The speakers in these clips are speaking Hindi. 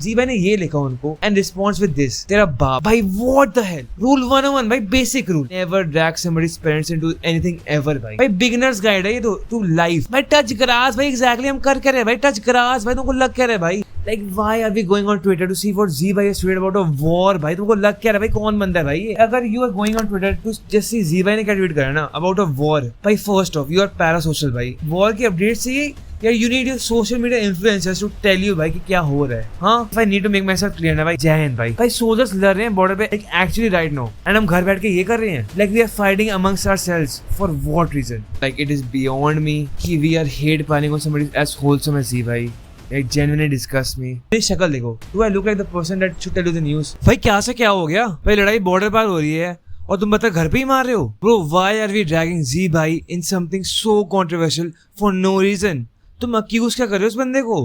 जी भाई ने ये लिखा उनको एंड रिस्पॉन्स विद दिस, तेरा बाप। भाई व्हाट द हेल। रूल 101 भाई, basic rule, never drag somebody's parents into anything ever. भाई बिगिनर्स गाइड है ये तो टू लाइफ। भाई टच ग्रास भाई, एग्जैक्टली हम कर रहे हैं भाई, टच ग्रास भाई, तुमको लग क्या रहा है भाई? Like why are we going on Twitter to see what Z भाई has tweeted about a war? भाई तुमको लग क्या रहा है भाई? कौन बंदा है भाई ये? अगर you are going on Twitter to just see Z भाई ने क्या ट्वीट करा ना about a war, भाई first off you are parasocial भाई। war की अपडेट चाहिए यार, you need your social media influencers to tell you भाई कि क्या हो रहा है। हाँ, I need to make myself clear ना भाई। जय हिंद भाई। भाई सोल्जर्स लड़ रहे हैं बॉर्डर पे like actually right now, and हम घर बैठ के ये कर रहे हैं like we are fighting amongst ourselves for what reason? Like it is beyond me कि we are hate piling on somebody as wholesome as Z भाई। It genuinely disgusts me। मेरी शक्ल देखो, do I look like the person that should tell you the news? भाई क्या से क्या हो गया भाई? लड़ाई बॉर्डर पार हो रही है और तुम बता घर पे ही मार रहे हो। Bro, why are we dragging Z भाई in something so controversial for no reason? तुम accuse क्या कर रहे हो उस बंदे को?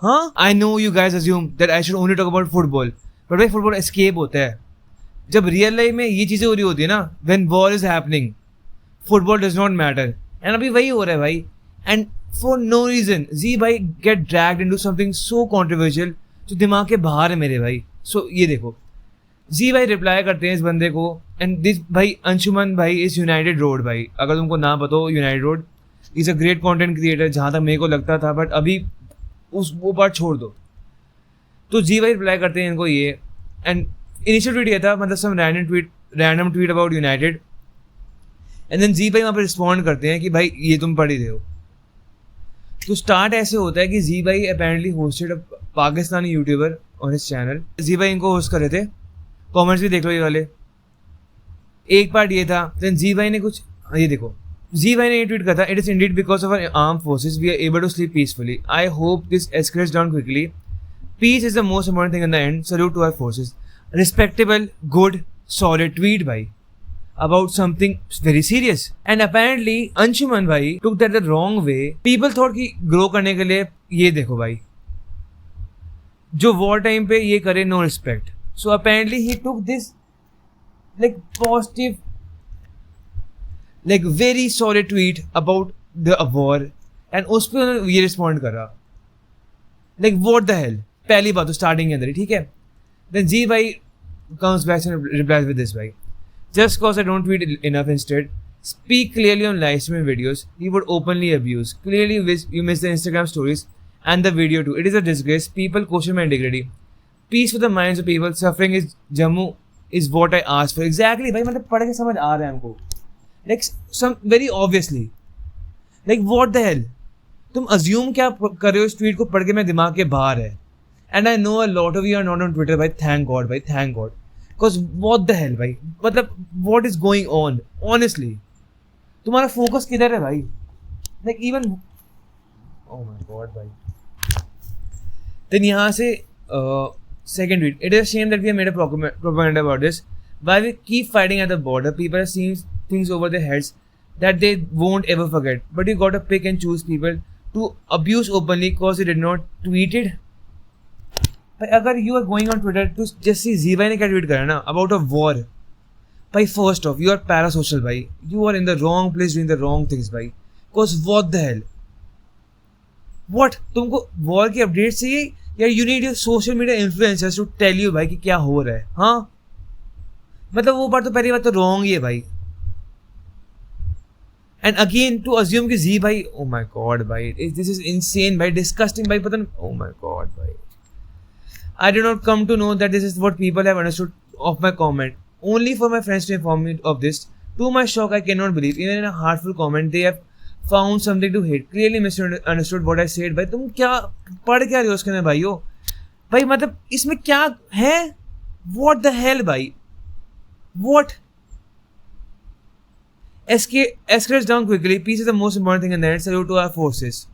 हाँ, I know you guys assume that I should only talk about football, but भाई फुटबॉल escape होता है। जब रियल लाइफ में ये चीजें हो रही होती है ना, when war is happening, football does not matter, and अभी वही हो रहा है भाई। And for no reason Z भाई get dragged into something so controversial जो दिमाग के बाहर है मेरे भाई। So ये देखो, Z भाई रिप्लाई करते हैं इस बंदे को, एंड दिस भाई अंशुमन भाई इज यूनाइटेड रोड भाई। अगर तुमको ना पता हो, United road is a great content creator, जहाँ तक मेरे को लगता था, बट अभी वो बात छोड़ दो। तो Z भाई रिप्लाई करते हैं इनको ये, एंड इनिशियल ट्वीट ये था, मतलब some random tweet about United, and then Z भाई वहाँ पर रिस्पॉन्ड करते हैं कि भाई ये तुम पढ़ ही रहे हो। तो स्टार्ट ऐसे होता है कि Z भाई apparently hosted a Pakistani YouTuber on his channel. Z भाई इनको होस्ट कर रहे थे, कमेंट्स भी देख लो ये वाले। एक पार्ट ये था, देन Z भाई ने कुछ, ये देखो, Z भाई ने ये ट्वीट करा था, it is indeed because of our armed forces we are able to sleep peacefully, I hope this escalates down quickly, peace is the most important thing in the end, salute to our forces. Respectable, good, solid tweet भाई about something very serious, and apparently Anshuman भाई took that the wrong way। people thought कि grow करने के लिए, ये देखो भाई, जो war time पे ये करे no respect, so apparently he took this like positive, like very solid tweet about the war, and उस पे उन्होंने ये respond करा like what the hell। पहली बात तो starting के अंदर ही, ठीक है। then Z भाई comes back and replies with this भाई, just cause I don't tweet enough, instead speak clearly on live streaming videos he would openly abuse, clearly you miss the Instagram stories and the video too, it is a disgrace, people question my integrity, peace for the minds of people suffering is Jammu is what I asked for। exactly भाई, मतलब पढ़ के समझ आ रहा है हमको, like some very obviously, like what the hell। तुम assume क्या कर रहे हो इस tweet को पढ़ के? मेरे दिमाग के बाहर है, and I know a lot of you are not on Twitter भाई, thank God भाई, thank God, because what the hell भाई, मतलब what is going on honestly, तुम्हारा फोकस किधर है भाई? like even oh my God भाई। then यहाँ से second tweet, it is a shame that we have made a propaganda about this, why we keep fighting at the border, people are seeing things over their heads that they won't ever forget, but you gotta pick and choose people to abuse openly because they did not tweet it। अगर you are going on Twitter to just see Z भाई ने क्या ट्वीट करा ना अबाउट अ वॉर, भाई first of you are parasocial भाई, you are in the wrong place doing the wrong things भाई, because what the hell, what, तुमको वॉर की अपडेट चाहिए या you need your social media influencers to tell you भाई कि क्या हो रहा है। हाँ, मतलब वो बात तो पहली बात तो रॉन्ग ही है भाई, एंड अगेन टू अज्यूम कि Z भाई, ओ माय गॉड भाई, दिस इज इनसेन भाई, डिस्गस्टिंग भाई, पता नहीं, ओ माय गॉड भाई। I did not come to know that this is what people have understood of my comment. Only for my friends to inform me of this. To my shock, I cannot believe, even in a heartful comment, they have found something to hate. Clearly misunderstood what I said. भाई तुम क्या पढ़ क्या रहे हो उसके अंदर भाइयों? भाई मतलब इसमें क्या है? What the hell भाई? What? Escalates down quickly. Peace is the most important thing in the end. Salute to our forces.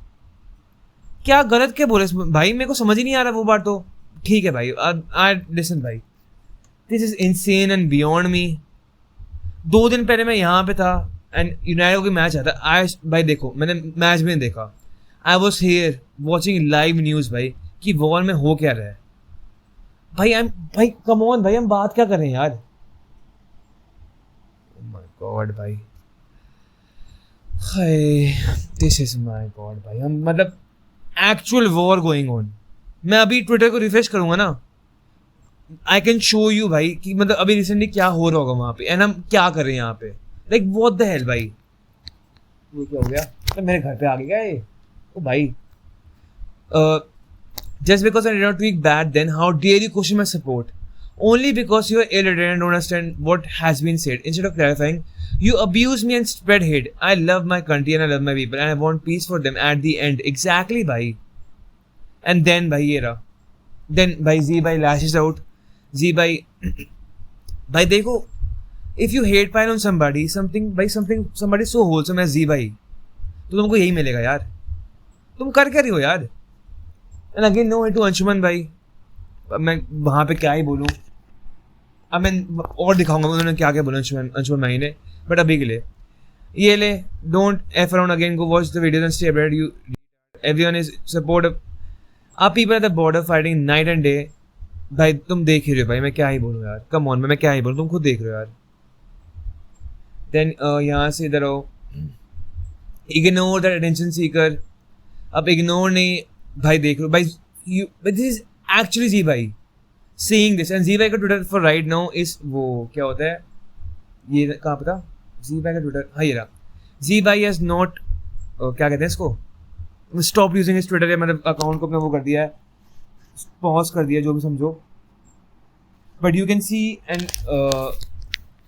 क्या गलत क्या बोले भाई? मेरे को समझ ही नहीं आ रहा वो बात तो। ठीक है भाई, आई लिसन भाई, this is insane and beyond me. 2 दिन पहले मैं यहाँ पे था एंड यूनाइटेड की मैच आता है, भाई देखो मैंने मैच भी नहीं देखा, I was here watching live news भाई कि वॉर में हो क्या रहा है भाई कम ऑन भाई, हम बात क्या कर रहे हैं यार? ओह माय गॉड भाई, दिस इज माय गॉड भाई, हम मतलब एक्चुअल वॉर गोइंग ऑन, मैं अभी ट्विटर को रिफ्रेश करूंगा ना, आई कैन शो यू भाई कि मतलब अभी रिसेंटली क्या हो रहा होगा वहाँ पे एंड हम क्या कर रहे हैं यहाँ पे, लाइक व्हाट द हेल भाई। ये क्या हो गया, तो मेरे घर पे आ गया ये। ओ भाई, just because I did not tweak back then, how dare you question my support? Only because you are illiterate and don't understand what has been said. Instead of clarifying, you abuse me and spread hate. I love my country and I love my people and I want peace for them at the end. Exactly, bhai. And then, bhai, ye raha. Then, bhai, Z bhai lashes out. Z bhai, bhai, देखो, if you hate pile on somebody, somebody so wholesome as Z bhai, तो तुमको यही मिलेगा यार। तुम कर क्या रही हो यार? And again no to Anshuman भाई, मैं वहाँ पे क्या ही बोलूँ। अब मैं और दिखाऊंगा उन्होंने क्या क्या बोला अंशुमन भाई ने, बट अभी के लिए ये ले, don't F around again, go watch the videos and stay updated. You everyone is support आप people at the border fighting night and day. भाई तुम देख ही रहे हो भाई, मैं क्या ही बोलूँ यार, कम ऑन, मैं क्या ही बोलूँ, तुम खुद देख रहे हो यार। देन यहाँ से इधर आओ, इग्नोर दैट अटेंशन सीकर। अब इग्नोर नहीं भाई, देख लो भाई, यू दिस इज एक्चुअली जी भाई seeing this, and जी भाई का Twitter for right now is वो क्या होता है, ये कहाँ पता, जी भाई का ट्विटर, हाँ ये रहा, जी भाई हैज नॉट क्या कहते हैं इसको, स्टॉप यूजिंग हिज ट्विटर, मतलब अकाउंट को अपना वो कर दिया है, पॉज कर दिया, जो भी समझो। But you can see and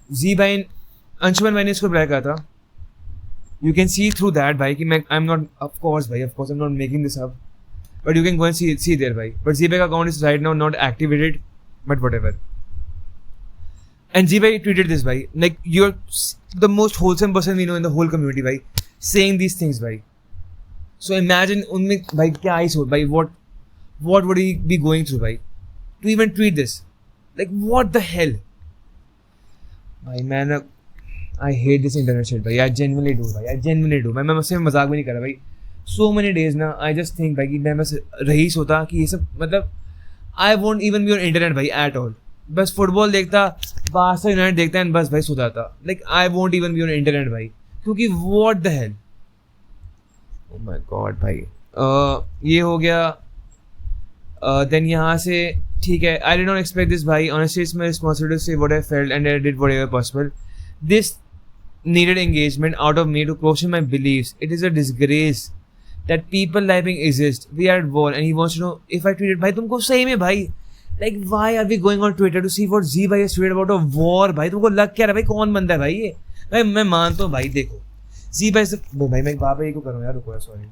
Z भाई, अंशुमन भाई ने इसको रिप्लाई करा था, you can see through that भाई कि मैं I'm not, of course I'm not making this up, but you can go and see there भाई। but Z का account is right now not activated, but whatever। and Z tweeted this भाई, like you're the most wholesome person we know in the whole community भाई, saying these things भाई। so imagine उनमें भाई क्या आई सोच भाई, what would he be going through भाई to even tweet this, like what the hell भाई। मैं I hate this internet shit भाई, I genuinely do भाई, मैं मुझसे मजाक भी नहीं कर रहा भाई। so many days ना I just think भाई कि मैं बस रईस होता कि ये सब, मतलब I won't even be on internet भाई at all, बस फुटबॉल देखता, बारसा यूनाइटेड देखता एंड बस भाई सो जाता, like I won't even be on internet भाई, क्योंकि what the hell, oh my god भाई। ये हो गया। then यहाँ से ठीक है, I did not expect this भाई, honestly it's my responsibility to say what I felt and I did whatever possible। this needed engagement out of me to question my beliefs। it is a disgrace that people living exist। we are at war and he wants to know if I tweeted भाई, तुमको सही में भाई, like why are we going on Twitter to see what Z भाई has tweeted about a war भाई, तुमको लग क्या रहा है भाई, कौन बंदा है भाई ये भाई। मैं मानता हूँ भाई, देखो Z भाई से भाई, मैं बाबा ये को करूँ यार, रुको सॉरी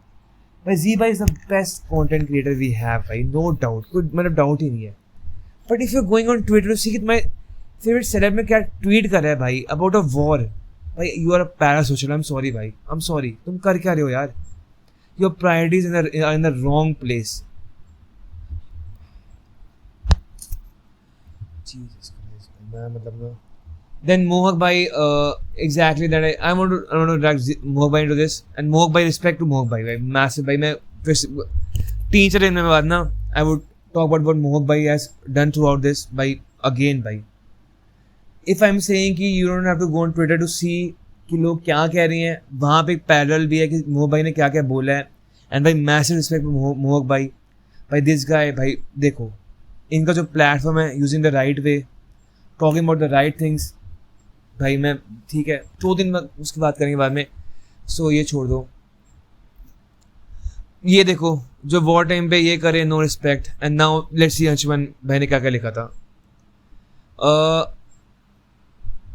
भाई, Z भाई is the best content creator we have भाई, नो डाउट, कोई मतलब डाउट ही नहीं है। But if you going on Twitter to see कि माय फेवरेट सेलेब में क्या ट्वीट कर रहा है भाई अबाउट अ वॉर भाई, you are a parasocial, I am sorry भाई, आई एम सॉरी, तुम कर क्या रहे हो यार, your priorities in the wrong place. Jesus Christ, मैं मतलब ना। देन मोहक भाई, exactly that I want to drag Mohak भाई इनटू दिस, एंड मोहक भाई, रिस्पेक्ट टू मोहक भाई, मैसिव भाई। मैं फिर 3-4 दिन में बाद ना I would talk about what Mohak भाई has done throughout this भाई, अगेन भाई। इफ आई एम सेइंग कि you don't have to go on Twitter to see कि लोग क्या कह रहे हैं, वहाँ पे एक पैरेलल भी है कि मोहक भाई ने क्या क्या बोला है, एंड भाई मैसिव रिस्पेक्ट मोहक भाई। भाई दिस गाय भाई, देखो इनका जो प्लेटफॉर्म है, using the right way, talking about the right things भाई। मैं ठीक है 2 दिन में उसकी बात करेंगे बाद में, सो ये छोड़ दो। ये देखो जो वॉर टाइम पे ये करे, no respect, and now let's see Anshuman भाई ने क्या क्या लिखा था।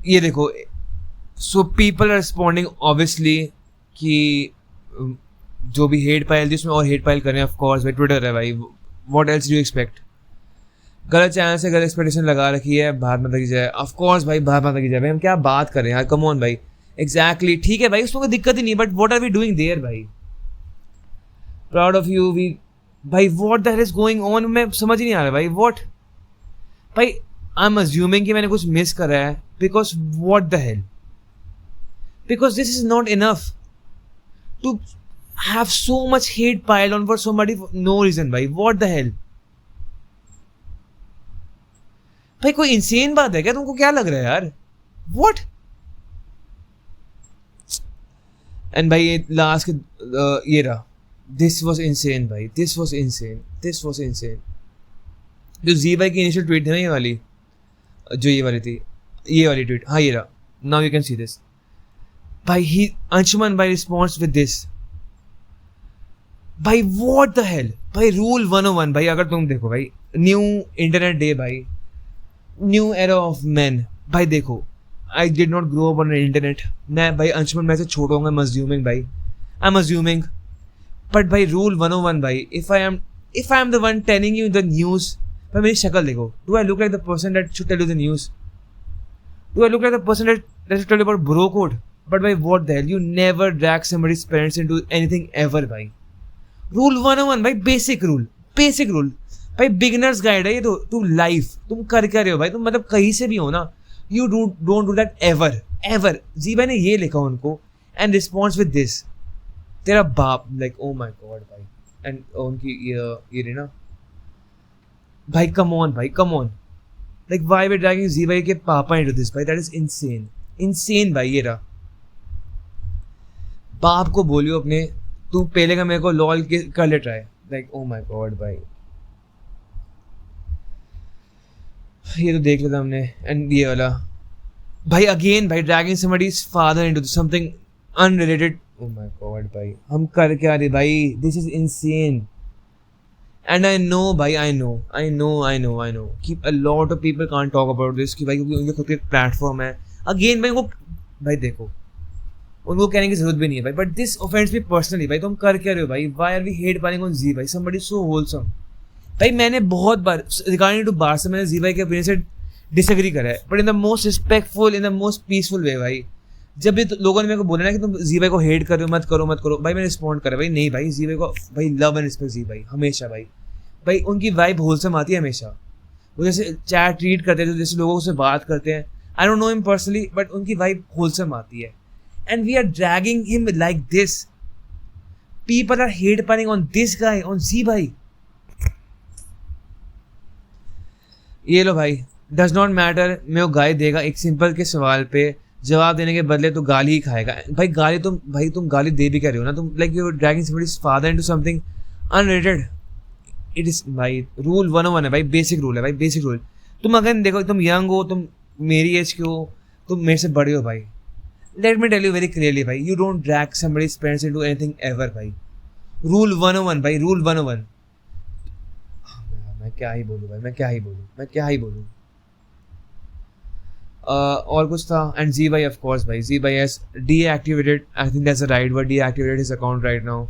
ये देखो, so people are responding obviously कि जो भी हेट पाइल थी उसमें और हेट पाइल करें, ऑफ कोर्स भाई ट्विटर है भाई, व्हाट एल्स डू एक्सपेक्ट। गलत चैनल से गलत एक्सपेक्टेशन लगा रखी है, भारत माता की जय, ऑफ कोर्स भाई भारत माता की जय भाई, हम क्या बात कर रहे हैं यार, कम ऑन भाई, एग्जैक्टली ठीक है भाई, उसमें कोई दिक्कत ही नहीं, but what are we doing there भाई, प्राउड ऑफ यू वी भाई, what the hell is going on, मैं समझ ही नहीं आ रहा भाई, व्हाट भाई, आई एम अज्यूमिंग कि मैंने कुछ मिस करा है, because what the hell, because this is not enough to have so much hate piled on for somebody for no reason भाई, व्हाट द हेल भाई, कोई इंसेन बात है क्या, तुमको क्या लग रहा है यार, व्हाट। एंड भाई ये लास्ट के ये रहा दिस वॉज इनसेन भाई, this was insane, this was insane. जो जी भाई की इनिशियल ट्वीट थी ना, ये वाली, जो ये वाली थी, ये वाली ट्वीट, हाँ ये रहा, now you can see this भाई। ही अंशुमन भाई रिस्पॉन्स विद दिस भाई, व्हाट द हेल भाई। रूल 101 भाई, अगर तुम देखो भाई, न्यू इंटरनेट डे भाई, न्यू एरा ऑफ मैन भाई। देखो, I did not grow up on internet. मैं भाई अंशुमन मैं से छोटा हूँ, आई एम अज्यूमिंग, बट भाई रूल 101 भाई, if I am the one telling you the news, भाई मेरी शक्ल देखो, do I look like the person that should tell you the news? Do I look like the person that should tell you about bro code? But भाई what the hell, you never drag somebody's parents into anything ever भाई। रूल 101 भाई, बेसिक रूल भाई, बिगिनर्स गाइड है ये तो टू लाइफ। तुम कर क्या रहे हो भाई, तुम मतलब कहीं से भी हो ना, you don't do that ever. Z भाई ने ये लिखा उनको, एंड रिस्पॉन्स विद दिस, तेरा बाप, लाइक ओ माय गॉड भाई। एंड उनकी ये रही ना भाई, come on like why we dragging Z भाई के पापा इनटू दिस भाई, दैट इज इनसेन भाई। ये रहा, बाप को बोलियो अपने, तू पहले का मेरे को लॉल के कर ले try, like oh my God भाई। ये तो देख लेता हमने। एंड ये वाला भाई, अगेन भाई, dragging somebody's father into something unrelated. O my God भाई, हम कर क्या रहे भाई, this is insane. And I know भाई, आई नो कि a lot of people can't talk about this, कि भाई क्योंकि उनके खुद के प्लेटफॉर्म है। अगेन भाई, वो भाई देखो, उनको कहने की जरूरत भी नहीं है भाई, but this offends me personally भाई। तुम कर क्या रहे हो भाई, why are we hate piling on जी भाई, समबडी सो होलसम भाई। मैंने बहुत बार रिगार्डिंग टू बार से मैंने जी भाई के ओपिनियन से डिसएग्री करा है, but in the most respectful, in the most peaceful वे भाई। जब भी लोगों ने मेरे को बोला ना कि तुम जी भाई को हेट कर रहे हो, मत करो भाई, मैंने रिस्पॉन्ड करा भाई, नहीं भाई, जी भाई को भाई लव एंड रिस्पेक्ट जी भाई हमेशा भाई उनकी वाइब होलसम आती है हमेशा। वो जैसे चैट ट्रीट करते हैं, जैसे लोगों से बात करते हैं, I don't know him personally, but उनकी वाइब होलसम आती है। And we are dragging him like this, people are hate piling on this guy, on जी भाई। ये लो भाई, डज नॉट मैटर, मैं वो गाली देगा, एक सिंपल के सवाल पे जवाब देने के बदले तो गाली ही खाएगा भाई। गाली तुम गाली दे भी कर रहे हो ना, तुम like you dragging somebody's father into something unrelated. It is भाई रूल 101 है भाई, बेसिक रूल। तुम अगर देखो, तुम यंग हो, तुम मेरी एज के हो, तुम मेरे से बड़े हो भाई, let me tell you very clearly भाई, you don't drag somebody's parents into anything ever भाई। रूल 101 भाई, रूल 101। मैं क्या ही बोलूँ। और कुछ था। एंड जी भाई ऑफ कोर्स भाई, जी भाई has deactivated, I think that's the right word, deactivated his account right now.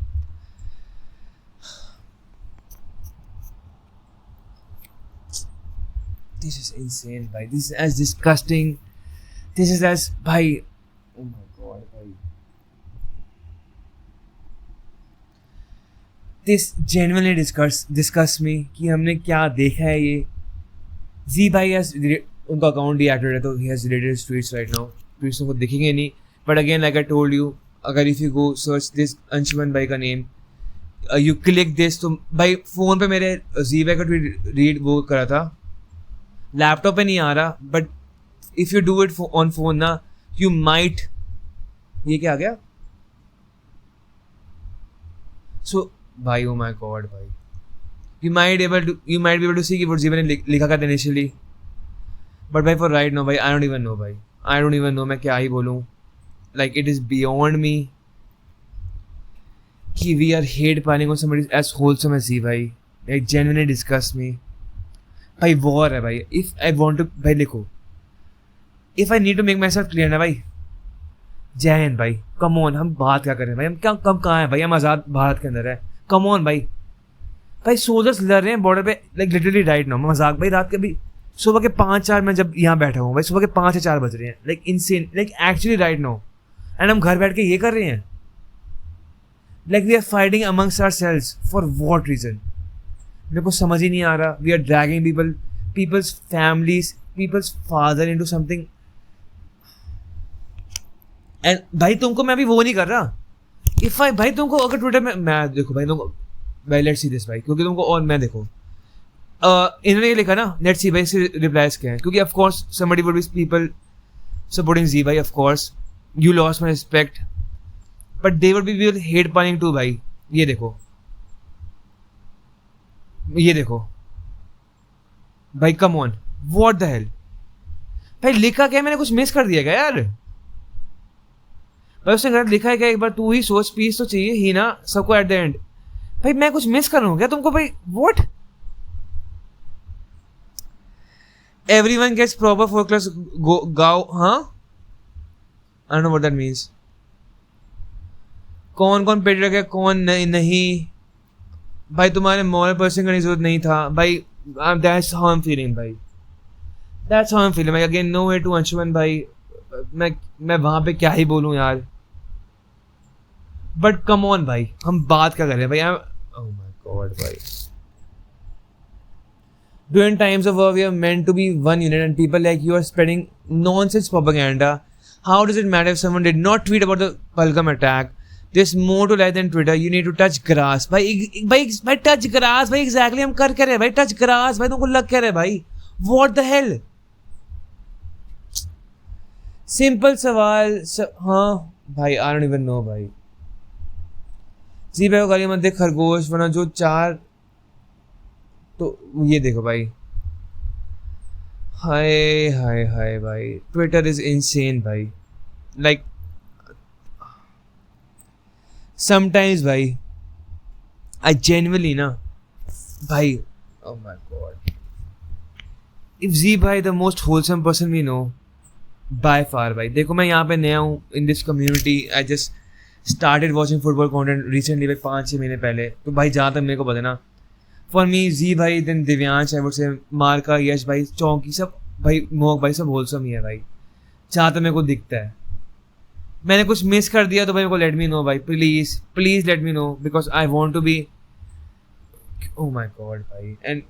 This is insane भाई, this is as disgusting, this is as भाई, oh my god भाई, this genuinely disgusts me कि हमने क्या देखा है। ये जी भाई has उनका अकाउंट डीएक्टिवेटेड है, तो he has deleted his tweets right now, tweets उनको दिखेंगे नहीं, but again like I told you, अगर if you go search this Anshuman भाई का नेम, you click this, तो भाई फ़ोन पे मेरे जी भाई का ट्वीट रीड वो करा था, लैपटॉप पे नहीं आ रहा, but if you do it on phone ना, यू माइट, ये क्या आ गया, सो भाई ओ माय गॉड भाई, you might be able to see कि वो जीवन ने लिखा था इनिशियली, बट भाई फॉर राइट नो भाई, आई डोंट इवन नो मैं क्या ही बोलूँ। Like it is beyond me कि we are hate piling on somebody as wholesome as जी भाई, लाइक जेन्युइनली डिस्गस्ट मी भाई। वॉर है भाई, इफ आई वॉन्ट टू भाई, लिखो, if I need to make myself clear ना भाई, जय हिंद भाई, कम ऑन, हम बात क्या करें भाई, हम क्या कब कहाँ हैं भाई, हम आज़ाद भारत के अंदर है, कम ऑन भाई सोल्जर्स लड़ रहे हैं बॉर्डर पे, लाइक लिटरली राइट नाउ, मजाक भाई, रात के भी सुबह के 5-4 में जब यहाँ बैठा हूँ भाई, सुबह के 5 या 4 बज रहे हैं, like insane, like actually right now, and हम घर बैठ के ये कर रहे हैं, like we are fighting amongst ourselves for what reason, मेरे को समझ ही नहीं आ रहा। We are dragging people's families, people's father into something, and भाई तुमको मैं अभी वो नहीं कर रहा, इफ आई भाई तुमको अगर ट्विटर में मैं देखो भाई, तुमको भाई लेट्स सी दिस भाई, क्योंकि तुमको और मैं देखो इन्होंने ये लिखा ना, लेट्स सी भाई इसके रिप्लाईज क्या है, क्योंकि of course somebody would be people supporting जी भाई, of course you lost my respect, but they would be hate piling to भाई। ये देखो ये देखो भाई, come on, what the hell भाई, लिखा क्या? मैंने कुछ मिस कर दिया क्या यार? भाई उसने गलत लिखा है क्या? एक बार तू ही सोच, पीस तो चाहिए ही ना सबको एट द एंड। भाई मैं कुछ मिस कर रहा हूँ क्या तुमको भाई? What? Everyone gets proper 4 class गाओ, हाँ, I don't know what that means. कौन कौन पेड रखे, कौन नहीं भाई, तुम्हारे मॉरल पर्सन करने की जरूरत नहीं था भाई। That's how I am feeling भाई, that's how I am feeling भाई। Again no way to Anshuman भाई, मैं वहां पे क्या ही बोलूं यार। बट कम ऑन भाई, हम बात क्या कर रहे हैं भाई? ओह माय गॉड भाई, during times of war we are meant to be one unit and people like you are spreading nonsense propaganda. How does it matter if someone did not tweet about the Pahalgam attack? There's more to life than Twitter. You need to touch grass. भाई touch grass भाई, exactly हम कर क्या रहे भाई? touch grass भाई, तुमको लग क्या रहा है भाई? What the hell? सिंपल सवाल हाँ भाई, I don't even know भाई। जी भाई को गाली मत दे खरगोश, वरना जो 4 तो ये देखो भाई, हाय हाय हाय भाई, ट्विटर इज इनसेन भाई। लाइक समटाइम्स भाई आई जेन्युइनली ना भाई, ओह माय गॉड, इफ जी भाई the most wholesome person we know by far भाई। देखो मैं यहाँ पे नया हूँ in this community, I just started watching football content recently भाई, 5-6 महीने पहले। तो भाई जहाँ तक मेरे को पता ना, फॉर मी जी भाई, then Divyansh, I would say मार्का, यश भाई, चौंकी, सब भाई, मोहक भाई, सब होलसम ही है भाई, जहाँ तक मेरे को दिखता है। मैंने कुछ मिस कर दिया तो भाई मेरे को लेट मी नो भाई, please please let me know, because I want to be, oh my god भाई। एंड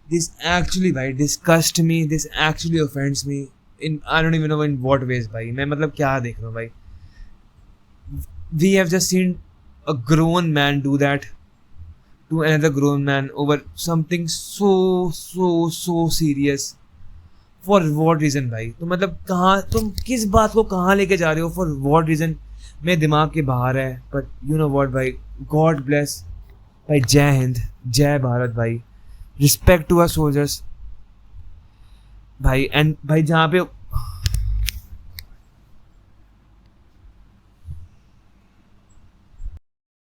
दिस एक्चुअली भाई disgust me, this actually offends me in, I don't even know in what ways भाई। मैं मतलब क्या देख रहा हूँ भाई? We have just seen a grown man do that to another grown man over something so serious. For what reason भाई? तो मतलब कहाँ, तुम किस बात को कहाँ लेके जा रहे हो? For what reason? मेरे दिमाग के बाहर है, but you know what भाई, God bless भाई, जय हिंद, जय भारत भाई, respect to our soldiers भाई। एंड भाई जहाँ पे